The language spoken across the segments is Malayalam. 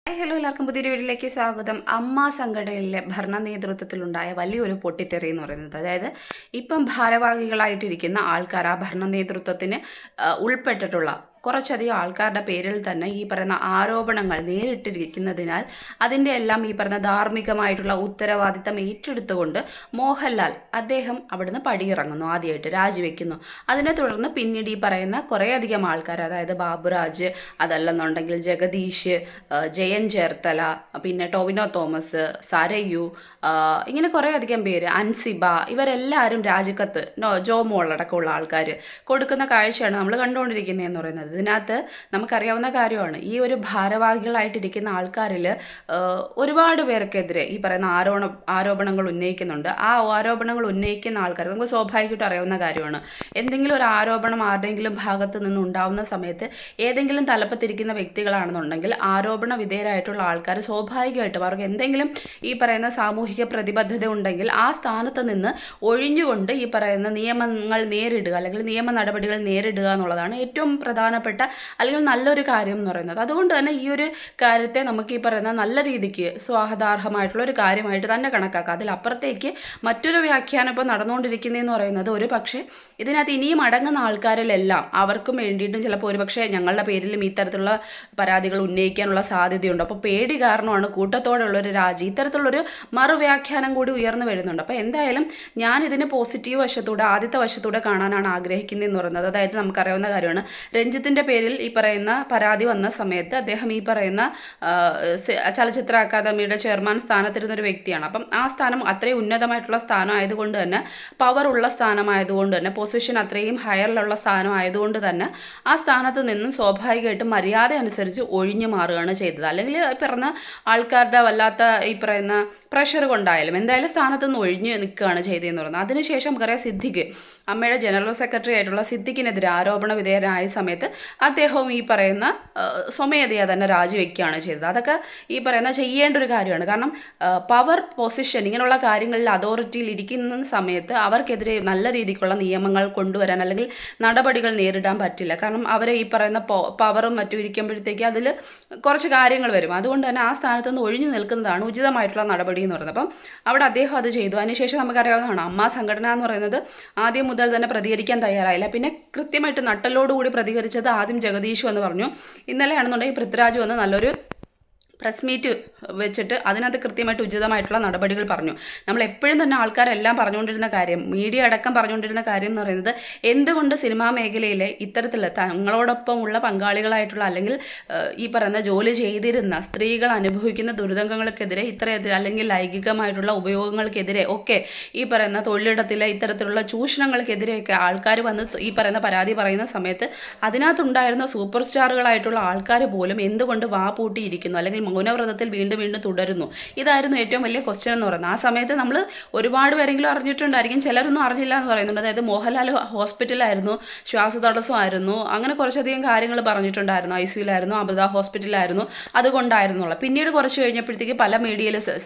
ഹലോ എല്ലാവർക്കും പുതിയൊരു വീഡിയോയിലേക്ക് സ്വാഗതം. അമ്മ സംഘടനയിലെ ഭരണ നേതൃത്വത്തിലുണ്ടായ വലിയൊരു പൊട്ടിത്തെറി എന്ന് പറയുന്നത്, അതായത് ഇപ്പം ഭാരവാഹികളായിട്ടിരിക്കുന്ന ആൾക്കാർ ആ ഭരണ നേതൃത്വത്തിന് ഉൾപ്പെട്ടിട്ടുള്ള കുറച്ചധികം ആൾക്കാരുടെ പേരിൽ തന്നെ ഈ പറയുന്ന ആരോപണങ്ങൾ നേരിട്ടിരിക്കുന്നതിനാൽ അതിൻ്റെ എല്ലാം ഈ പറയുന്ന ധാർമ്മികമായിട്ടുള്ള ഉത്തരവാദിത്തം ഏറ്റെടുത്തുകൊണ്ട് മോഹൻലാൽ അദ്ദേഹം അവിടുന്ന് പടിയിറങ്ങുന്നു, ആദ്യമായിട്ട് രാജിവെക്കുന്നു. അതിനെ തുടർന്ന് പിന്നീട് ഈ പറയുന്ന കുറേയധികം ആൾക്കാർ, അതായത് ബാബുരാജ്, അതല്ലെന്നുണ്ടെങ്കിൽ ജഗദീഷ്, ജയൻ ചേർത്തല, പിന്നെ ടോവിനോ തോമസ്, സരയു, ഇങ്ങനെ കുറേയധികം പേര്, അൻസിബ, ഇവരെല്ലാവരും രാജിക്കത്ത് ജോമോൾ അടക്കമുള്ള ആൾക്കാർ കൊടുക്കുന്ന കാഴ്ചയാണ് നമ്മൾ കണ്ടുകൊണ്ടിരിക്കുന്നതെന്ന് പറയുന്നത്. ഇതിനകത്ത് നമുക്കറിയാവുന്ന കാര്യമാണ്, ഈ ഒരു ഭാരവാഹികളായിട്ടിരിക്കുന്ന ആൾക്കാരിൽ ഒരുപാട് പേർക്കെതിരെ ഈ പറയുന്ന ആരോപണങ്ങൾ ഉന്നയിക്കുന്നുണ്ട്. ആ ആരോപണങ്ങൾ ഉന്നയിക്കുന്ന ആൾക്കാർ നമുക്ക് സ്വാഭാവികമായിട്ട് അറിയാവുന്ന കാര്യമാണ്. എന്തെങ്കിലും ഒരു ആരോപണം ആരുടെയെങ്കിലും ഭാഗത്ത് നിന്ന് ഉണ്ടാവുന്ന സമയത്ത് ഏതെങ്കിലും തലപ്പത്തിരിക്കുന്ന വ്യക്തികളാണെന്നുണ്ടെങ്കിൽ ആരോപണ വിധേയരായിട്ടുള്ള ആൾക്കാർ സ്വാഭാവികമായിട്ടും അവർക്ക് എന്തെങ്കിലും ഈ പറയുന്ന സാമൂഹിക പ്രതിബദ്ധത ഉണ്ടെങ്കിൽ ആ സ്ഥാനത്ത് നിന്ന് ഒഴിഞ്ഞുകൊണ്ട് ഈ പറയുന്ന നിയമങ്ങൾ നേരിടുക, അല്ലെങ്കിൽ നിയമ നടപടികൾ നേരിടുക എന്നുള്ളതാണ് ഏറ്റവും പ്രധാനപ്പെട്ട അല്ലെങ്കിൽ നല്ലൊരു കാര്യം എന്ന് പറയുന്നത്. അതുകൊണ്ട് തന്നെ ഈ ഒരു കാര്യത്തെ നമുക്ക് ഈ പറയുന്ന നല്ല രീതിക്ക് സ്വാഗതാർഹമായിട്ടുള്ള ഒരു കാര്യമായിട്ട് തന്നെ കണക്കാക്കാം. അതിലപ്പുറത്തേക്ക് മറ്റൊരു വ്യാഖ്യാനം ഇപ്പോൾ നടന്നുകൊണ്ടിരിക്കുന്നതെന്ന് പറയുന്നത്, ഒരു പക്ഷേ ഇതിനകത്ത് ഇനിയും അടങ്ങുന്ന ആൾക്കാരിലെല്ലാം അവർക്കും വേണ്ടിയിട്ടും ചിലപ്പോൾ ഒരുപക്ഷെ ഞങ്ങളുടെ പേരിലും ഇത്തരത്തിലുള്ള പരാതികൾ ഉന്നയിക്കാനുള്ള സാധ്യതയുണ്ട്. അപ്പോൾ പേടി കാരണമാണ് കൂട്ടത്തോടുള്ളൊരു രാജി, ഇത്തരത്തിലുള്ളൊരു മറുവ്യാഖ്യാനം കൂടി ഉയർന്നു വരുന്നുണ്ട്. അപ്പോൾ എന്തായാലും ഞാനിതിന് പോസിറ്റീവ് വശത്തൂടെ, ആദ്യത്തെ വശത്തൂടെ കാണാനാണ് ആഗ്രഹിക്കുന്നതെന്ന് പറയുന്നത്. അതായത് നമുക്കറിയാവുന്ന കാര്യമാണ്, രഞ്ജിത്തിൻ്റെ പേരിൽ ഈ പറയുന്ന പരാതി വന്ന സമയത്ത് അദ്ദേഹം ഈ പറയുന്ന ചലച്ചിത്ര അക്കാദമിയുടെ ചെയർമാൻ സ്ഥാനത്തിരുന്ന ഒരു വ്യക്തിയാണ്. അപ്പം ആ സ്ഥാനം അത്രയും ഉന്നതമായിട്ടുള്ള സ്ഥാനം ആയതുകൊണ്ട് തന്നെ, പവറുള്ള സ്ഥാനമായതുകൊണ്ട് തന്നെ, പൊസിഷൻ അത്രയും ഹയറിലുള്ള സ്ഥാനം ആയതുകൊണ്ട് തന്നെ ആ സ്ഥാനത്ത് നിന്നും സ്വാഭാവികമായിട്ടും മര്യാദ അനുസരിച്ച് ഒഴിഞ്ഞു മാറുകയാണ് ചെയ്തത്. അല്ലെങ്കിൽ പറഞ്ഞ ആൾക്കാരുടെ വല്ലാത്ത ഈ പറയുന്ന പ്രഷർ കൊണ്ടായാലും എന്തായാലും സ്ഥാനത്ത് നിന്ന് ഒഴിഞ്ഞ് നിൽക്കുകയാണ് ചെയ്തതെന്ന് പറയുന്നത്. അതിനുശേഷം നമുക്കറിയാം, സിദ്ദിഖ്, അമ്മയുടെ ജനറൽ സെക്രട്ടറി ആയിട്ടുള്ള സിദ്ദിഖിനെതിരെ ആരോപണ വിധേയനായ സമയത്ത് അദ്ദേഹവും ഈ പറയുന്ന സ്വമേധയാ തന്നെ രാജിവെക്കുകയാണ് ചെയ്തത്. അതൊക്കെ ഈ പറയുന്ന ചെയ്യേണ്ട ഒരു കാര്യമാണ്. കാരണം പവർ പൊസിഷൻ ഇങ്ങനെയുള്ള കാര്യങ്ങളിൽ അതോറിറ്റിയിൽ ഇരിക്കുന്ന സമയത്ത് അവർക്കെതിരെ നല്ല രീതിക്കുള്ള നിയമങ്ങൾ കൊണ്ടുവരാൻ അല്ലെങ്കിൽ നടപടികൾ നേരിടാൻ പറ്റില്ല. കാരണം അവരെ ഈ പറയുന്ന പവറും മറ്റും ഇരിക്കുമ്പോഴത്തേക്ക് അതിൽ കുറച്ച് കാര്യങ്ങൾ വരും. അതുകൊണ്ട് തന്നെ ആ സ്ഥാനത്ത് നിന്ന് ഒഴിഞ്ഞു നിൽക്കുന്നതാണ് ഉചിതമായിട്ടുള്ള നടപടി എന്ന് പറയുന്നത്. അപ്പം അവിടെ അദ്ദേഹം അത് ചെയ്തു. അതിനുശേഷം നമുക്കറിയാവുന്നതാണ്, അമ്മ സംഘടന എന്ന് പറയുന്നത് ആദ്യം മുതൽ തന്നെ പ്രതികരിക്കാൻ തയ്യാറായില്ല. പിന്നെ കൃത്യമായിട്ട് നട്ടലോടുകൂടി പ്രതികരിച്ചത് ആദ്യം ജഗദീഷ് എന്ന് പറഞ്ഞു. ഇന്നലെയാണെന്നുണ്ടെങ്കിൽ പൃഥ്വിരാജ് വന്ന് നല്ലൊരു പ്രസ് മീറ്റ് വെച്ചിട്ട് അതിനകത്ത് കൃത്യമായിട്ട് ഉചിതമായിട്ടുള്ള നടപടികൾ പറഞ്ഞു. നമ്മൾ എപ്പോഴും തന്നെ ആൾക്കാരെല്ലാം പറഞ്ഞുകൊണ്ടിരുന്ന കാര്യം, മീഡിയ അടക്കം പറഞ്ഞുകൊണ്ടിരുന്ന കാര്യം എന്ന് പറയുന്നത്, എന്തുകൊണ്ട് സിനിമാ മേഖലയിലെ ഇത്തരത്തിൽ തങ്ങളോടൊപ്പം ഉള്ള പങ്കാളികളായിട്ടുള്ള അല്ലെങ്കിൽ ഈ പറയുന്ന ജോലി ചെയ്തിരുന്ന സ്ത്രീകൾ അനുഭവിക്കുന്ന ദുരിതങ്ങൾക്കെതിരെ ഇത്രയധികം, അല്ലെങ്കിൽ ലൈംഗികമായിട്ടുള്ള ഉപയോഗങ്ങൾക്കെതിരെ ഒക്കെ, ഈ പറയുന്ന തൊഴിലിടത്തിലെ ഇത്തരത്തിലുള്ള ചൂഷണങ്ങൾക്കെതിരെയൊക്കെ ആൾക്കാർ വന്ന് ഈ പറയുന്ന പരാതി പറയുന്ന സമയത്ത് അതിനകത്തുണ്ടായിരുന്ന സൂപ്പർ സ്റ്റാറുകളായിട്ടുള്ള ആൾക്കാർ പോലും എന്തുകൊണ്ട് വാ പൂട്ടിയിരിക്കുന്നു, അല്ലെങ്കിൽ മൗനവ്രതത്തിൽ വീണ്ടും വീണ്ടും തുടരുന്നു? ഇതായിരുന്നു ഏറ്റവും വലിയ ക്വസ്റ്റ്യൻ എന്ന് പറയുന്നത്. ആ സമയത്ത് നമ്മൾ ഒരുപാട് പേരെങ്കിലും അറിഞ്ഞിട്ടുണ്ടായിരിക്കും, ചിലരൊന്നും അറിഞ്ഞില്ല എന്ന് പറയുന്നുണ്ട്. അതായത് മോഹൻലാൽ ഹോസ്പിറ്റലായിരുന്നു, ശ്വാസതടസ്സമായിരുന്നു, അങ്ങനെ കുറച്ചധികം കാര്യങ്ങൾ പറഞ്ഞിട്ടുണ്ടായിരുന്നു. ICUലായിരുന്നു, അമൃത ഹോസ്പിറ്റലായിരുന്നു, അതുകൊണ്ടായിരുന്നുള്ള. പിന്നീട് കുറച്ച് കഴിഞ്ഞപ്പോഴത്തേക്ക് പല മീഡിയയിൽ,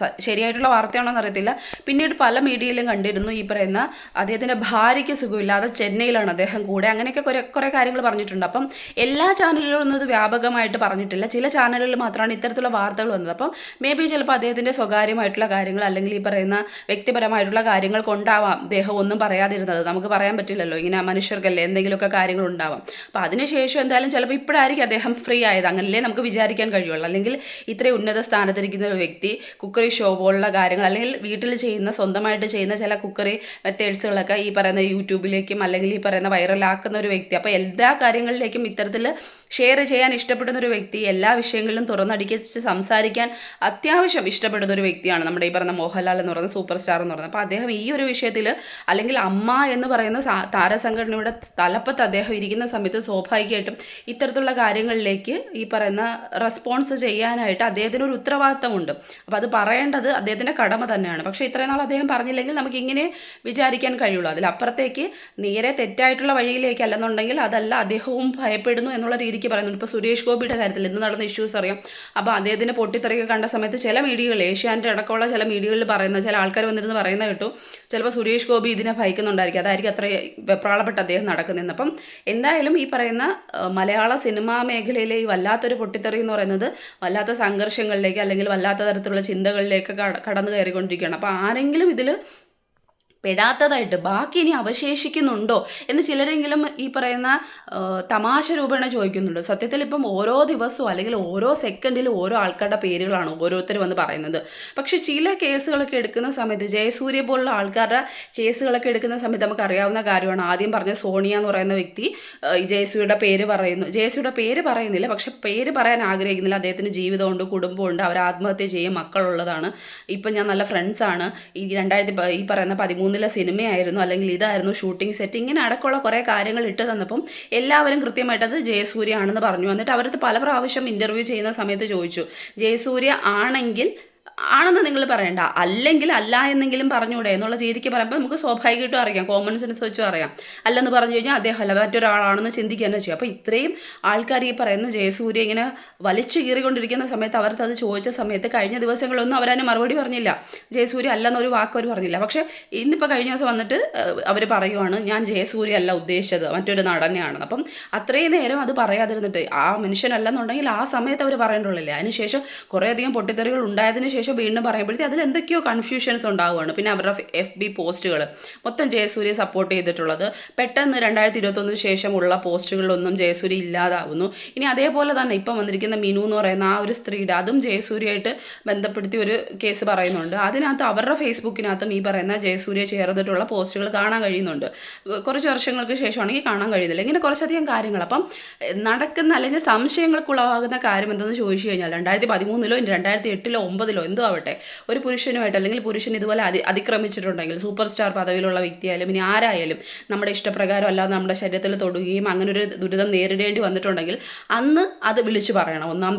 ശരിയായിട്ടുള്ള വാർത്തയാണോന്ന് അറിയത്തില്ല, പിന്നീട് പല മീഡിയയിലും കണ്ടിരുന്നു ഈ പറയുന്ന അദ്ദേഹത്തിൻ്റെ ഭാര്യയ്ക്ക് സുഖമില്ലാതെ ചെന്നൈയിലാണ് അദ്ദേഹം കൂടെ, അങ്ങനെയൊക്കെ കുറേ കാര്യങ്ങൾ പറഞ്ഞിട്ടുണ്ട്. അപ്പം എല്ലാ ചാനലുകളിലും ഒന്നും ഇത് വ്യാപകമായിട്ട് പറഞ്ഞിട്ടില്ല. ചില ചാനലുകളിൽ മാത്രമാണ് ഇത്തരത്തിലുള്ള വാർത്തകൾ വന്നത്. അപ്പം മേ ബി ചിലപ്പോൾ അദ്ദേഹത്തിൻ്റെ സ്വകാര്യമായിട്ടുള്ള കാര്യങ്ങൾ അല്ലെങ്കിൽ ഈ പറയുന്ന വ്യക്തിപരമായിട്ടുള്ള കാര്യങ്ങൾ കൊണ്ടാവാം അദ്ദേഹം ഒന്നും പറയാതിരുന്നത്. നമുക്ക് പറയാൻ പറ്റില്ലല്ലോ, ഇങ്ങനെ മനുഷ്യർക്കല്ലേ എന്തെങ്കിലുമൊക്കെ കാര്യങ്ങൾ ഉണ്ടാവാം. അപ്പോൾ അതിനുശേഷം എന്തായാലും ചിലപ്പോൾ ഇപ്പോഴായിരിക്കും അദ്ദേഹം ഫ്രീ ആയത്, അങ്ങനല്ലേ നമുക്ക് വിചാരിക്കാൻ കഴിയുള്ളൂ. അല്ലെങ്കിൽ ഇത്രയും ഉന്നത സ്ഥാനത്തിരിക്കുന്ന ഒരു വ്യക്തി കുക്കറി ഷോ പോലുള്ള കാര്യങ്ങൾ, അല്ലെങ്കിൽ വീട്ടിൽ ചെയ്യുന്ന, സ്വന്തമായിട്ട് ചെയ്യുന്ന ചില കുക്കറി മെത്തേഡ്സുകളൊക്കെ ഈ പറയുന്ന യൂട്യൂബിലേക്കും അല്ലെങ്കിൽ ഈ പറയുന്ന വൈറലാക്കുന്ന ഒരു വ്യക്തി. അപ്പോൾ എല്ലാ കാര്യങ്ങളിലേക്കും ഇത്തരത്തിൽ ഷെയർ ചെയ്യാൻ ഇഷ്ടപ്പെടുന്ന ഒരു വ്യക്തി, എല്ലാ വിഷയങ്ങളിലും തുറന്നടിച്ച് സംസാരിക്കാൻ അത്യാവശ്യം ഇഷ്ടപ്പെടുന്ന ഒരു വ്യക്തിയാണ് നമ്മുടെ ഈ പറഞ്ഞ മോഹൻലാൽ എന്ന് പറയുന്ന സൂപ്പർ സ്റ്റാർ എന്ന് പറയുന്നത്. അപ്പോൾ അദ്ദേഹം ഈ ഒരു വിഷയത്തിൽ, അല്ലെങ്കിൽ അമ്മ എന്ന് പറയുന്ന താരസംഘടനയുടെ തലപ്പത്ത് അദ്ദേഹം ഇരിക്കുന്ന സമയത്ത് സ്വാഭാവികമായിട്ടും ഇത്തരത്തിലുള്ള കാര്യങ്ങളിലേക്ക് ഈ പറയുന്ന റെസ്പോൺസ് ചെയ്യാനായിട്ട് അദ്ദേഹത്തിന് ഒരു ഉത്തരവാദിത്തമുണ്ട്. അപ്പോൾ അത് പറയേണ്ടത് അദ്ദേഹത്തിൻ്റെ കടമ തന്നെയാണ്. പക്ഷേ ഇത്രയും നാൾ അദ്ദേഹം പറഞ്ഞില്ലെങ്കിൽ നമുക്ക് ഇങ്ങനെ വിചാരിക്കാൻ കഴിയുള്ളൂ. അതിലപ്പുറത്തേക്ക് നേരെ തെറ്റായിട്ടുള്ള വഴിയിലേക്ക് അല്ലെന്നുണ്ടെങ്കിൽ അതല്ല അദ്ദേഹവും ഭയപ്പെടുന്നു എന്നുള്ള രീതിക്ക് പറയുന്നുണ്ട്. ഇപ്പോൾ സുരേഷ് ഗോപിയുടെ കാര്യത്തിൽ ഇന്ന് നടന്ന ഇഷ്യൂസ് അറിയാം. അപ്പോൾ അദ്ദേഹത്തിൻ്റെ പൊട്ടിത്തെറിയൊക്കെ കണ്ട സമയത്ത് ചില മീഡിയകളിൽ, ഏഷ്യാനെറ്റ് അടക്കമുള്ള ചില മീഡിയകളിൽ പറയുന്ന ചില ആൾക്കാർ വന്നിരുന്ന് പറയുന്ന കേട്ടു, ചിലപ്പോൾ സുരേഷ് ഗോപി ഇതിനെ ഭയക്കുന്നുണ്ടായിരിക്കും, അതായിരിക്കും അത്ര വെപ്രാളപ്പെട്ട് അദ്ദേഹം നടക്കുന്നതെന്ന്. അപ്പം എന്തായാലും ഈ പറയുന്ന മലയാള സിനിമാ മേഖലയിലെ ഈ വല്ലാത്തൊരു പൊട്ടിത്തെറി എന്ന് പറയുന്നത് വല്ലാത്ത സംഘർഷങ്ങളിലേക്ക് അല്ലെങ്കിൽ വല്ലാത്ത തരത്തിലുള്ള ചിന്തകളിലേക്ക് കടന്നു കയറിക്കൊണ്ടിരിക്കുകയാണ്. അപ്പോൾ ആരെങ്കിലും ഇതിൽ പെടാത്തതായിട്ട് ബാക്കി ഇനി അവശേഷിക്കുന്നുണ്ടോ എന്ന് ചിലരെങ്കിലും ഈ പറയുന്ന തമാശ രൂപേണ ചോദിക്കുന്നുണ്ട്. സത്യത്തിൽ ഇപ്പം ഓരോ ദിവസവും അല്ലെങ്കിൽ ഓരോ സെക്കൻഡിലും ഓരോ ആൾക്കാരുടെ പേരുകളാണ് ഓരോരുത്തർ വന്ന് പറയുന്നത്. പക്ഷേ ചില കേസുകളൊക്കെ എടുക്കുന്ന സമയത്ത്, ജയസൂര്യ പോലുള്ള ആൾക്കാരുടെ കേസുകളൊക്കെ എടുക്കുന്ന സമയത്ത് നമുക്ക് അറിയാവുന്ന കാര്യമാണ്. ആദ്യം പറഞ്ഞ സോണിയ എന്ന് പറയുന്ന വ്യക്തി ജയസൂര്യയുടെ പേര് പറയുന്നു. ജയസൂര്യയുടെ പേര് പറയുന്നില്ല, പക്ഷെ പേര് പറയാൻ ആഗ്രഹിക്കുന്നില്ല. അദ്ദേഹത്തിന് ജീവിതമുണ്ട്, കുടുംബമുണ്ട്, അവർ ആത്മഹത്യ ചെയ്യും, മക്കളുള്ളതാണ്, ഇപ്പം ഞാൻ നല്ല ഫ്രണ്ട്സാണ്, ഈ ഈ പറയുന്ന 13 സിനിമയായിരുന്നു, അല്ലെങ്കിൽ ഇതായിരുന്നു ഷൂട്ടിംഗ് സെറ്റ്, ഇങ്ങനെ അടക്കമുള്ള കുറേ കാര്യങ്ങൾ ഇട്ട് തന്നപ്പം എല്ലാവരും കൃത്യമായിട്ടത് ജയസൂര്യ ആണെന്ന് പറഞ്ഞു. എന്നിട്ട് അവരത് പല പ്രാവശ്യം ഇൻ്റർവ്യൂ ചെയ്യുന്ന സമയത്ത് ചോദിച്ചു, ജയസൂര്യ ആണെന്ന് നിങ്ങൾ പറയണ്ട, അല്ലെങ്കിൽ അല്ല എന്നെങ്കിലും പറഞ്ഞൂടെ എന്നുള്ള രീതിക്ക് പറയുമ്പോൾ നമുക്ക് സ്വാഭാവികമായിട്ടും അറിയാം, കോമൺ സെൻസ് വെച്ചും അറിയാം, അല്ലെന്ന് പറഞ്ഞു കഴിഞ്ഞാൽ അദ്ദേഹം അല്ല മറ്റൊരാളാണെന്ന് ചിന്തിക്കുക തന്നെ ചെയ്യും. അപ്പോൾ ഇത്രയും ആൾക്കാർ ഈ പറയുന്ന ജയസൂര്യ ഇങ്ങനെ വലിച്ചു കീറിക്കൊണ്ടിരിക്കുന്ന സമയത്ത് അവർക്ക് അത് ചോദിച്ച സമയത്ത് കഴിഞ്ഞ ദിവസങ്ങളൊന്നും അവരതിന് മറുപടി പറഞ്ഞില്ല, ജയസൂര്യ അല്ലെന്നൊരു വാക്ക് അവർ പറഞ്ഞില്ല. പക്ഷേ ഇന്നിപ്പോൾ കഴിഞ്ഞ ദിവസം വന്നിട്ട് അവർ പറയുവാണ്, ഞാൻ ജയസൂര്യ അല്ല ഉദ്ദേശിച്ചത്, മറ്റൊരു നടനെയാണ്. അപ്പം അത്രയും നേരം അത് പറയാതിരുന്നിട്ട് ആ മനുഷ്യനല്ലെന്നുണ്ടെങ്കിൽ ആ സമയത്ത് അവർ പറയേണ്ടുള്ളില്ല. അതിനുശേഷം കുറേയധികം പൊട്ടിത്തെറികൾ ഉണ്ടായതിനു ശേഷം വീണ്ടും പറയുമ്പോഴത്തേക്ക് അതിൽ എന്തൊക്കെയോ കൺഫ്യൂഷൻസ് ഉണ്ടാവുകയാണ്. പിന്നെ അവരുടെ FB പോസ്റ്റുകൾ മൊത്തം ജയസൂര്യ സപ്പോർട്ട് ചെയ്തിട്ടുള്ളത്, പെട്ടെന്ന് 2021 ശേഷമുള്ള പോസ്റ്റുകളിലൊന്നും ജയസൂര്യ ഇല്ലാതാവുന്നു. ഇനി അതേപോലെ തന്നെ ഇപ്പം വന്നിരിക്കുന്ന മിനു എന്ന് പറയുന്ന ആ ഒരു സ്ത്രീയുടെ, അതും ജയസൂര്യയായിട്ട് ബന്ധപ്പെടുത്തി ഒരു കേസ് പറയുന്നുണ്ട്. അതിനകത്ത് അവരുടെ ഫേസ്ബുക്കിനകത്തും ഈ പറയുന്ന ജയസൂര്യ ചേർന്നിട്ടുള്ള പോസ്റ്റുകൾ കാണാൻ കഴിയുന്നുണ്ട്. കുറച്ച് വർഷങ്ങൾക്ക് ശേഷമാണെങ്കിൽ കാണാൻ കഴിയുന്നില്ല. ഇങ്ങനെ കുറച്ചധികം കാര്യങ്ങൾ അപ്പം നടക്കുന്ന അല്ലെങ്കിൽ സംശയങ്ങൾക്കുളവാകുന്ന കാര്യം എന്തെന്ന് ചോദിച്ചു കഴിഞ്ഞാൽ 2013 2008 9 എന്തോ ആവട്ടെ, ഒരു പുരുഷനുമായിട്ട് അല്ലെങ്കിൽ പുരുഷൻ ഇതുപോലെ അതിക്രമിച്ചിട്ടുണ്ടെങ്കിൽ, സൂപ്പർ സ്റ്റാർ പദവിയിലുള്ള വ്യക്തിയായാലും ഇനി ആരായാലും നമ്മുടെ ഇഷ്ടപ്രകാരം അല്ലാതെ നമ്മുടെ ശരീരത്തിൽ തൊടുകയും അങ്ങനെ ഒരു ദുരിതം നേരിടേണ്ടി വന്നിട്ടുണ്ടെങ്കിൽ അന്ന് അത് വിളിച്ചു പറയണം. ഒന്നാമത്തെ